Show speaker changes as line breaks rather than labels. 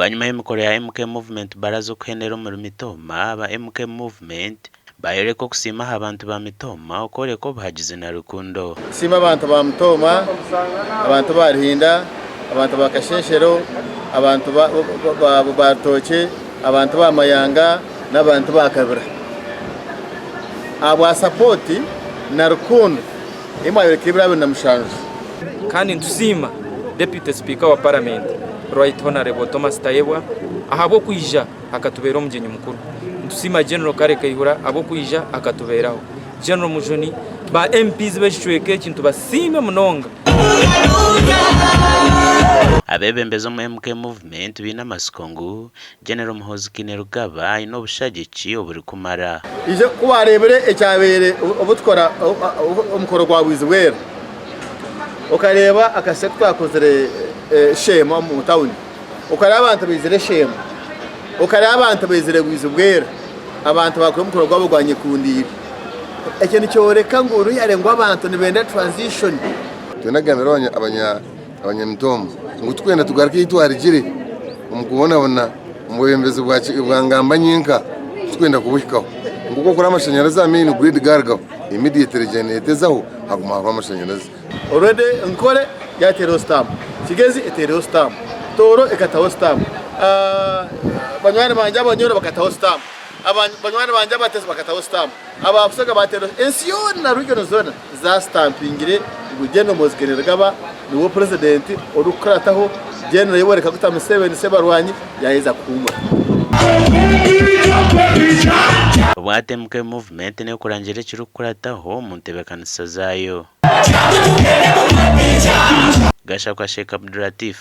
Bwanyuma y'imikoro ya MK Movement barazo kwenera mu Mitooma ba MK Movement bayereko kusima abantu ba Mitooma okoreko bahagize na rukundo.
Sima abantu ba Mitooma, abantu ba Ruhinda, abantu ba Kasheshero, abantu ba Toche, abantu ba Mayanga n'abantu ba Kabira. Abo support na rukundo imayo kibirabe na mushanju.
Kandi ntusima Deputy Speaker wa Parliament Right Honorable Thomas Tayebwa ahabo kuija akatubera umugeni mukuru. Ntusima General Kare Kayihura abo kuija akatuberaho. General Mujoni ba MPs beshweke kintu basime munonga.
Abebembezo mu MK Movement bina masikongu General Muhozi Kinerugaba ino bushagiki oburi kumara.
Ije kubarebere ecyabere obutwara umukoro gwa Bwizibwera. Ukareba akasete twakozere shema mu town. Ukareba abantu bizire shema. Ukareba abantu bizire Bwizibwera. Abantu bakora umukoro gwabo gwanye kundira. Ekintu cyoreka ngo uruyare ngo abantu nibenda transition.
Tunaganira abanya Mitooma ngo twenda tugaruke itwarigire umukubona bona umubembezi bwa ngamba nyinka twenda kubuhikaho nguko kuri amashanyarazi amini grid gargaho immediate generatezaho haguma amashanyarazi
already nkore ya terostam kigezi eterostam toro ekataho stam banywana banje abanyoro bakataho stam banywana banje abatese bakataho stam abafusaga batero ensiyo na regional zone za stampingire ubugeno mozgerera gaba niwo president orukrataho general yeboreka gutama 7 barwanyi yaheza kuma.
Bwate MK Movement ne kurangire kirukurataho mu ntebekanisa zayo. Gasha kwa Sheikh Abdulatif.